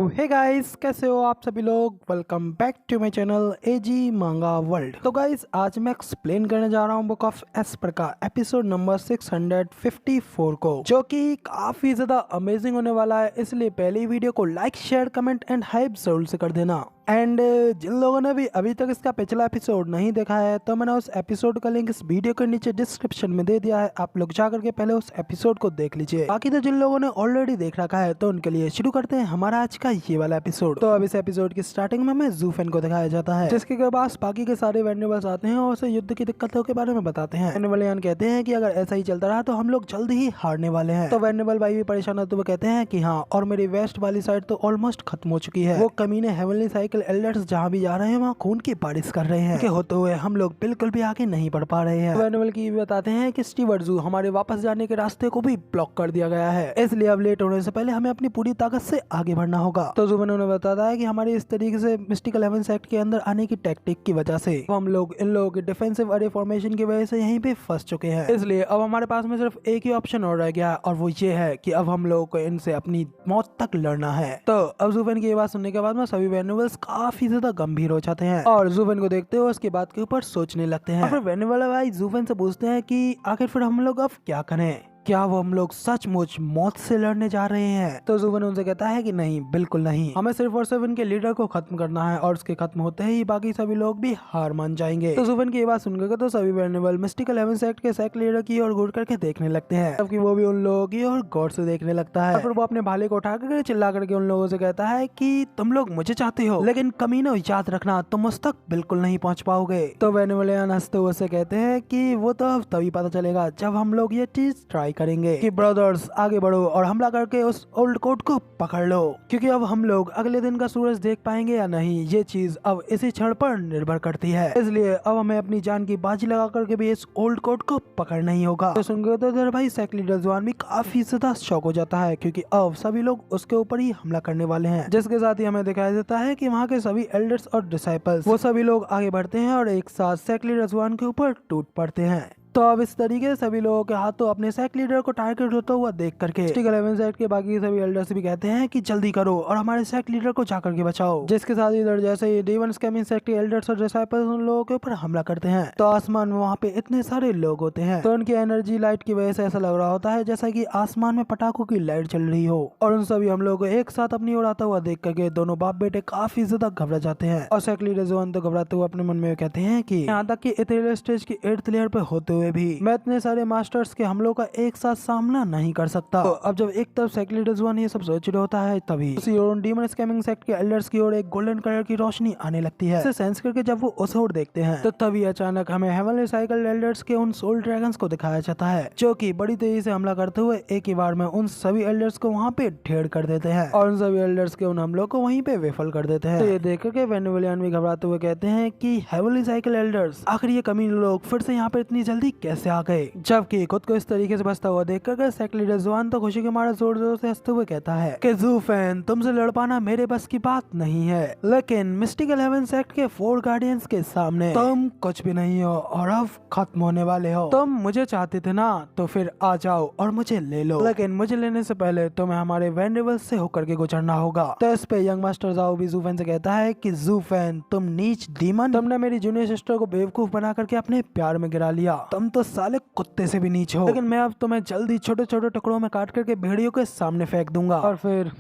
Hey guys, कैसे हो आप सभी लोग। Welcome back to my channel A G manga world. तो गाइस, आज मैं एक्सप्लेन करने जा रहा हूँ बुक ऑफ एस्पर का एपिसोड नंबर 654 को, जो कि काफी ज्यादा अमेजिंग होने वाला है। इसलिए पहले वीडियो को like, share, comment and hype जरूर से कर देना। एंड जिन लोगों ने भी अभी तक इसका पिछला एपिसोड नहीं देखा है, तो मैंने उस एपिसोड का लिंक इस वीडियो के नीचे डिस्क्रिप्शन में दे दिया है। आप लोग जा करके पहले उस एपिसोड को देख लीजिए। बाकी तो जिन लोगों ने ऑलरेडी देख रखा है, तो उनके लिए शुरू करते हैं हमारा आज का ये वाला एपिसोड। तो अब इस एपिसोड की स्टार्टिंग में हमें ज़ूफेन को दिखाया जाता है, जिसके पास बाकी के सारे वेंडेबल्स आते हैं और उसे युद्ध की दिक्कतों के बारे में बताते हैं। वेंडेबलियन कहते हैं कि अगर ऐसा ही चलता रहा तो हम लोग जल्द ही हारने वाले हैं। तो वेंडेबल भाई भी परेशान होते हुए कहते हैं कि हाँ, और मेरी वेस्ट वाली साइड तो ऑलमोस्ट खत्म हो चुकी है। वो कमीने हेवनली साइकिल एल्डर्स जहाँ भी जा रहे हैं वहाँ खून की बारिश कर रहे हैं, कि होते हुए हम लोग बिल्कुल भी आगे नहीं बढ़ पा रहे हैं। वेंडेबल की बताते हैं कि स्टीवर्ट ज़ू हमारे वापस जाने के रास्ते को भी ब्लॉक कर दिया गया है, इसलिए अब लेट होने से पहले हमें अपनी पूरी ताकत से आगे बढ़ना होगा। तो ज़ूफेन उन्हें बताता है कि हमारे इस तरीके से मिस्टिकल हेवन सेक्ट के अंदर आने की टैक्टिक की वजह से हम लोग इन लोगों के डिफेंसिव अरे फॉर्मेशन की वजह से यहीं पे फंस चुके हैं। इसलिए अब हमारे पास में सिर्फ एक ही ऑप्शन और रह गया है, और वो ये है कि अब हम लोगों को इनसे अपनी मौत तक लड़ना है। तो अब ज़ूफेन की ये बात सुनने के बाद में सभी वेंडेबल्स काफी ज्यादा गंभीर हो जाते हैं और ज़ूफेन को देखते हुए उसकी बात के ऊपर सोचने लगते हैं। फिर वेंडेबल भाई ज़ूफेन से पूछते हैं कि आखिर फिर हम लोग अब क्या करें, क्या वो हम लोग सचमुच मौत से लड़ने जा रहे हैं। तो ज़ूफेन उनसे कहता है कि नहीं, बिल्कुल नहीं, हमें सिर्फ और सिर्फ इनके लीडर को खत्म करना है, और उसके खत्म होते ही बाकी सभी लोग भी हार मान जाएंगे। तो ज़ूफेन की ये बात सुनकर तो सभी वेंडेबल मिस्टिकल हेवन सेक्ट के सेक्ट लीडर की ओर घूर करके देखने लगते हैं, जबकि वो भी उन लोगों की ओर गौर से देखने लगता है। फिर वो अपने भाले को उठा करके चिल्ला करके उन लोगों से कहता है कि तुम लोग मुझे चाहते हो, लेकिन कमीनों याद रखना, तुम उस तक बिल्कुल नहीं पहुंच पाओगे। तो वेंडेबलियन हंसते हुए से कहते हैं कि वो तो अब तभी पता चलेगा जब हम लोग ये चीज ट्राई करेंगे कि ब्रदर्स आगे बढ़ो और हमला करके उस ओल्ड कोड को पकड़ लो, क्योंकि अब हम लोग अगले दिन का सूरज देख पाएंगे या नहीं, ये चीज अब इसी क्षण पर निर्भर करती है। इसलिए अब हमें अपनी जान की बाजी लगा करके भी इस ओल्ड कोड को पकड़ना ही होगा। तो सुनकर तो इधर भाई सेक्ट लीडर जवान भी काफी ज्यादा शौक हो जाता है, क्योंकि अब सभी लोग उसके ऊपर ही हमला करने वाले हैं। जिसके साथ ही हमें दिखाई देता है कि वहाँ के सभी एल्डर्स और डिसाइपल्स वो सभी लोग आगे बढ़ते हैं और एक साथ सेक्ट लीडर जवान के ऊपर टूट पड़ते हैं। तो अब इस तरीके से सभी लोगों के हाथों अपने सेक्ट लीडर को टारगेट होता हुआ देख करके मिस्टिकल हेवन सेक्ट के बाकी सभी एल्डर्स भी कहते हैं कि जल्दी करो और हमारे सेक्ट लीडर को जाकर के बचाओ। जिसके साथ इधर जैसे ही डीवन स्कैमिंग सेक्ट के एल्डर्स और डिसाइपल्स उन लोगों के ऊपर हमला करते हैं, तो आसमान में वहाँ पे इतने सारे लोग होते हैं, तो उनकी एनर्जी लाइट की वजह से ऐसा लग रहा होता है जैसा की आसमान में पटाखों की लाइट चल रही हो, और उन सभी हम लोगों को एक साथ अपनी ओर आता हुआ देख करके दोनों बाप बेटे काफी ज्यादा घबरा जाते हैं। और सेक्ट लीडर जवान तो घबराते हुए अपने मन में कहते हैं कि यहाँ तक कि इथेरियल स्टेज की 8th लेयर पे होते हुए भी मैं इतने सारे मास्टर्स के हमलों का एक साथ सामना नहीं कर सकता। तो अब जब एक तरफ सेक्ट लीडर जवान ये सब सोच रहे होता है, तभी उसी ओर डीमन स्कैमिंग सेक्ट के एल्डर्स की ओर एक गोल्डन कलर की रोशनी आने लगती है। इसे सेंस करके जब वो उस ओर देखते हैं, तो तभी अचानक हमें हेवनली साइकिल एल्डर्स के उन सोल ड्रैगन्स को दिखाया जाता है, जो कि बड़ी तेजी से हमला करते हुए एक ही बार में उन सभी एल्डर्स को वहाँ पे ढेर कर देते हैं, और उन सभी एल्डर्स के उन हमलों को वहीं पे विफल कर देते हैं। तो ये देख करके वेंडेबलियन भी घबराते हुए कहते हैं कि हेवनली साइकिल एल्डर्स, आखिर ये कमीने लोग फिर से यहाँ पे इतनी जल्दी कैसे आ गए। जबकि खुद को इस तरीके से बचता हुआ देखकर सेक्ट लीडर जवान तो खुशी के मारे जोर जोर से हंसते हुए कहता है कि ज़ूफेन, तुमसे लड़ पाना मेरे बस की बात नहीं है, लेकिन मिस्टिकल हेवन सेक्ट के 4 गार्डियंस के सामने तुम कुछ भी नहीं हो और अब खत्म होने वाले हो। तुम मुझे चाहते थे ना, तो फिर आ जाओ और मुझे ले लो, लेकिन मुझे लेने से पहले तुम्हें हमारे वेंडेबल्स से होकर के गुजरना होगा। तो इस पे यंग मास्टर जाओ भी ज़ूफेन से कहता है कि ज़ूफेन, तुम नीच डीमन, तुमने मेरी जूनियर सिस्टर को बेवकूफ बना करके अपने प्यार में गिरा लिया, तुम तो साले कुत्ते से भी नीच हो, लेकिन मैं अब तुम्हें जल्दी छोटे छोटे टुकड़ों में काट करके भेड़ियों के सामने फेंक दूंगा, और फिर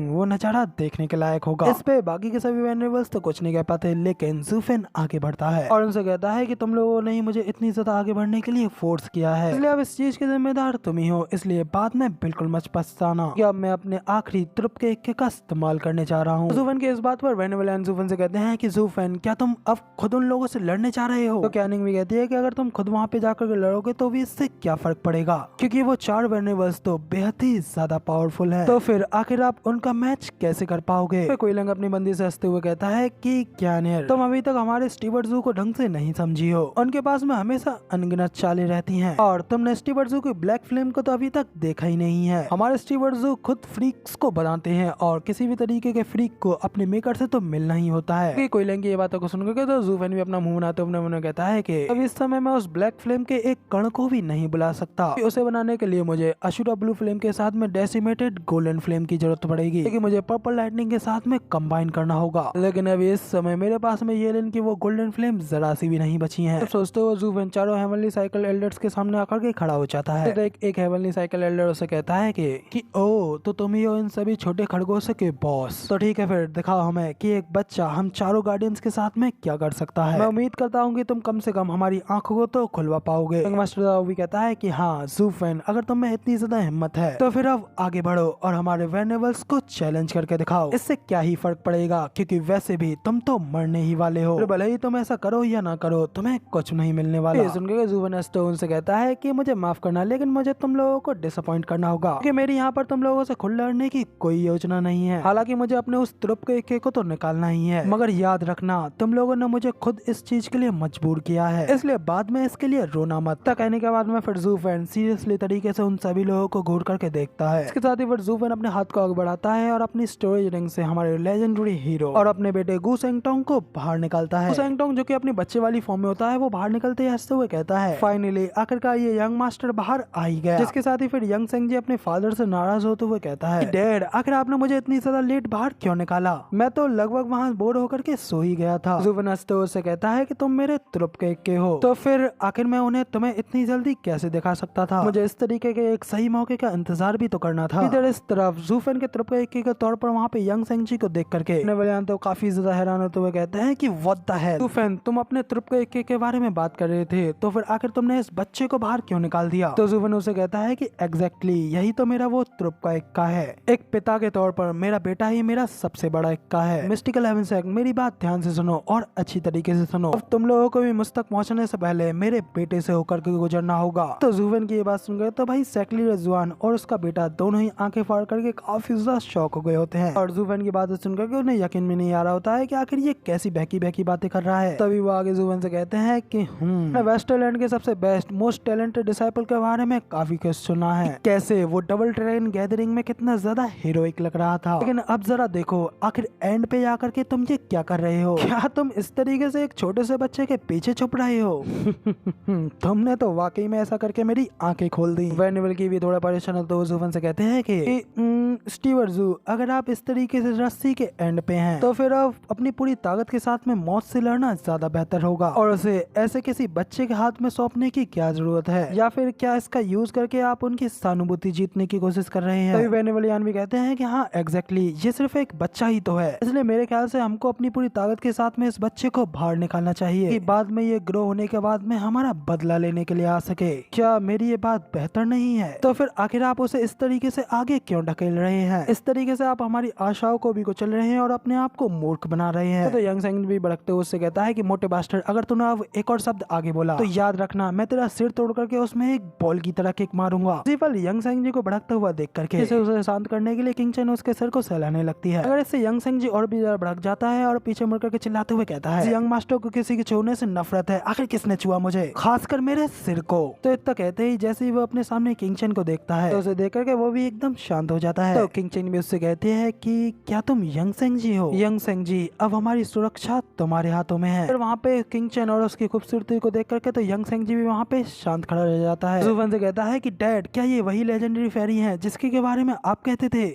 वो नजारा देखने के लायक होगा। इस पे बाकी के सभी वेंडेबल्स तो कुछ नहीं कह पाते, लेकिन ज़ूफेन आगे बढ़ता है और उनसे कहता है कि तुम लोगों ने ही मुझे इतनी ज्यादा आगे बढ़ने के लिए फोर्स किया है, इसलिए अब इस चीज के जिम्मेदार तुम ही हो, इसलिए बाद में बिल्कुल मत पछताना कि अब मैं अपने आखिरी ट्रुप के एक का इस्तेमाल करने जा रहा हूँ। ज़ूफेन के इस बात पर वेंडेबलियन ज़ूफेन से कहते हैं कि ज़ूफेन, क्या तुम अब खुद उन लोगों से लड़ने जा रहे हो। तो कैनिंग भी कहती है कि अगर तुम खुद वहाँ पे जाकर के लड़ोगे तो भी इससे क्या फर्क पड़ेगा, क्योंकि वो 4 वेंडेबल्स तो बेहद ही ज्यादा पावरफुल हैं। तो फिर आखिर आप उनका मैच कैसे कर पाओगे। फिर क्विलिंग अपनी बंदी से हंसते हुए कहता है कि कैनियर, तुम अभी तक हमारे स्टीवर्ट ज़ू को ढंग से नहीं समझी हो, उनके पास में हमेशा अनगिनत चालें रहती हैं, और तुमने स्टीवर्ट ज़ू की ब्लैक फ्लेम को तो अभी तक देखा ही नहीं है। हमारे स्टीवर्ट ज़ू खुद फ्रीक्स को बनाते हैं, और किसी भी तरीके के फ्रीक को अपने मेकर से तो मिलना ही होता है। क्विलिंग की ये बातों को सुनकर तो ज़ूफेन भी अपना मुंह बनाते हुए कहता है कि अब इस समय मैं उस ब्लैक ब्लैक फ्लेम के एक कण को भी नहीं बुला सकता। उसे बनाने के लिए मुझे अशुरा ब्लू फ्लेम के साथ में डेसिमेटेड गोल्डन फ्लेम की जरूरत पड़ेगी, लेकिन मुझे पर्पल लाइटनिंग के साथ में कंबाइन करना होगा। लेकिन अभी इस समय मेरे पास में येलेन की वो गोल्डन फ्लेम जरा सी भी नहीं बची है। तो सोचते हुए ज़ू फेन चारों हेवनली साइकिल एल्डर्स के सामने आकर के खड़ा हो जाता है। तो एक हेवनली साइकिल एल्डर उसे कहता है कि ओ तो तुम ही हो इन सभी छोटे खरगोशों के बॉस। तो ठीक है, फिर दिखाओ हमें कि एक बच्चा हम चारों गार्डियंस के साथ में क्या कर सकता है। मैं उम्मीद करता हूँ कि तुम कम से कम हमारी आंखों को तो खुलवा पाओगे। मास्टर भी कहता है कि हाँ ज़ू फेन, अगर तुम में इतनी ज्यादा हिम्मत है तो फिर अब आगे बढ़ो और हमारे वेनेबल्स को चैलेंज करके दिखाओ। इससे क्या ही फर्क पड़ेगा, क्योंकि वैसे भी तुम तो मरने ही वाले हो। भले ही तुम ऐसा करो या ना करो, तुम्हें कुछ नहीं मिलने वाला। सुनकर ज़ू फेन स्टोन से कहता है कि मुझे माफ करना, लेकिन मुझे तुम लोगों को डिसअपॉइंट करना होगा, क्योंकि मेरी यहाँ पर तुम लोगों से खुद लड़ने की कोई योजना नहीं है। हालांकि मुझे अपने उस त्रुप के इक्के को तो निकालना ही है, मगर याद रखना तुम लोगों ने मुझे खुद इस चीज के लिए मजबूर किया है, इसलिए बाद में इसके लिए रोना मत। तक कहने के बाद में फिर ज़ू फेन सीरियसली तरीके से उन सभी लोगों को घूर करके देखता है। इसके साथ ही फिर ज़ू फेन अपने हाथ को आगे बढ़ाता है और अपनी स्टोरेज रिंग से हमारे लेजेंडरी हीरो और अपने बेटे गू सेंगटोंग को बाहर निकालता है। गू सेंगटोंग जो कि अपने बच्चे वाली फॉर्म में होता है, वो बाहर निकलते ही हंसते हुए कहता है, फाइनली आखिरकार ये यंग मास्टर बाहर आ ही गया। जिसके साथ ही फिर यंग सेंग जी अपने फादर से नाराज होते हुए कहता है, डैड आखिर आपने मुझे इतनी ज्यादा लेट बाहर क्यों निकाला, मैं तो लगभग वहाँ बोर होकर के सो ही गया था। ज़ू फेन हंसते हुए कहता है कि तुम मेरे त्रुप के इक्के हो, तो फिर आखिर मैं उन्हें तुम्हें इतनी जल्दी कैसे दिखा सकता था। मुझे इस तरीके के एक सही मौके का इंतजार भी तो करना था। इधर इस तरफ ज़ू फेन के त्रुप के इक्के के तौर पर वहाँ पे यंग सेंग जी को देख करके तो काफी ज्यादा हैरान होते हुए कहते हैं कि व्हाट द हेल, ज़ू फेन तुम अपने त्रुप के इक्के के बारे में बात कर रहे थे, तो फिर आखिर तुमने इस बच्चे को बाहर क्यों निकाल दिया। तो ज़ू फेन उसे कहता है कि एग्जैक्टली यही तो मेरा वो त्रुप का इक्का है। एक पिता के तौर पर मेरा बेटा ही मेरा सबसे बड़ा इक्का है। मिस्टिकल हेवन सेक, मेरी बात ध्यान से सुनो और अच्छी तरीके से सुनो। अब तुम लोगों को भी मुझ तक पहुंचने से पहले मेरे बेटे से होकर के गुजरना होगा। तो ज़ू फेन की ये बात सुनकर तो भाई सेकली रजवान और उसका बेटा दोनों ही आंखें फाड़ करके काफी ज्यादा शॉक हो गए होते हैं। और ज़ू फेन की बात सुनकर के उन्हें यकीन भी नहीं आ रहा होता है कि आखिर ये कैसी बहकी बहकी बातें कर रहा है। तभी वो आगे ज़ू फेन से कहते हैं कि वेस्टलैंड के सबसे बेस्ट मोस्ट टैलेंटेड डिसाइपल के बारे में काफी कुछ सुना है, कैसे वो डबल ड्रैगन गैदरिंग में कितना ज्यादा हीरोइक लग रहा था, लेकिन अब जरा देखो आखिर एंड पे जाकर के तुम ये क्या कर रहे हो। क्या तुम इस तरीके से एक छोटे से बच्चे के पीछे छुप रहे हो। तुमने तो वाकई में ऐसा करके मेरी आंखें खोल दी। वेनेबल की भी थोड़ा परेशान हो तो ज़ू फेन से कहते हैं कि स्टीवर्ट ज़ू, अगर आप इस तरीके से रस्सी के एंड पे हैं तो फिर आप अपनी पूरी ताकत के साथ में मौत से लड़ना ज्यादा बेहतर होगा, और उसे ऐसे किसी बच्चे के हाथ में सौंपने की क्या जरूरत है, या फिर क्या इसका यूज करके आप उनकी सहानुभूति जीतने की कोशिश कर रहे हैं। तभी वेनेबल यान भी कहते हैं कि हाँ एग्जैक्टली, ये सिर्फ एक बच्चा ही तो है, इसलिए मेरे ख्याल से हमको अपनी पूरी ताकत के साथ में इस बच्चे को बाहर निकालना चाहिए कि बाद में ये ग्रो होने के बाद में हमारा बदला लेने के लिए आ सके। क्या मेरी ये बात बेहतर नहीं है? तो फिर आखिर आप उसे इस तरीके से आगे क्यों ढकेल रहे हैं? इस तरीके से आप हमारी आशाओं को भी कुचल रहे हैं और अपने आप को मूर्ख बना रहे हैं। तो यंग सेंग भी भड़कते हुए उससे कहता है कि मोटे बास्टर, अगर तूने अब एक और शब्द आगे बोला तो याद रखना मैं तेरा सिर तोड़ करके उसमें एक बॉल की तरह किक मारूंगा। यंग सेंग जी को भड़कता हुआ देख करके उसे शांत करने के लिए किंग चेन उसके सिर को सहलाने लगती है। अगर इससे यंग सेंग जी और भी ज्यादा भड़क जाता है और पीछे मुड़ करके चिल्लाते हुए कहता है, यंग मास्टर को किसी के छूने से नफरत है, आखिर किसने छुआ मुझे, खासकर मेरे सिर को। तो इतना कहते ही जैसे ही वो अपने सामने किंग चेन को देखता है तो उसे देख करके वो भी एकदम शांत हो जाता है। तो किंग चेन भी उससे कहते हैं कि क्या तुम यंग सेंग जी हो? यंग सेंग जी, अब हमारी सुरक्षा तुम्हारे हाथों में है। फिर वहाँ पे किंग चेन और उसकी खूबसूरती को देख करके तो यंग सेंग जी भी वहाँ पे शांत खड़ा रह जाता है। ज़ू फेन से कहता है कि डैड, क्या ये वही लेजेंडरी फेरी है जिसके के बारे में आप कहते थे?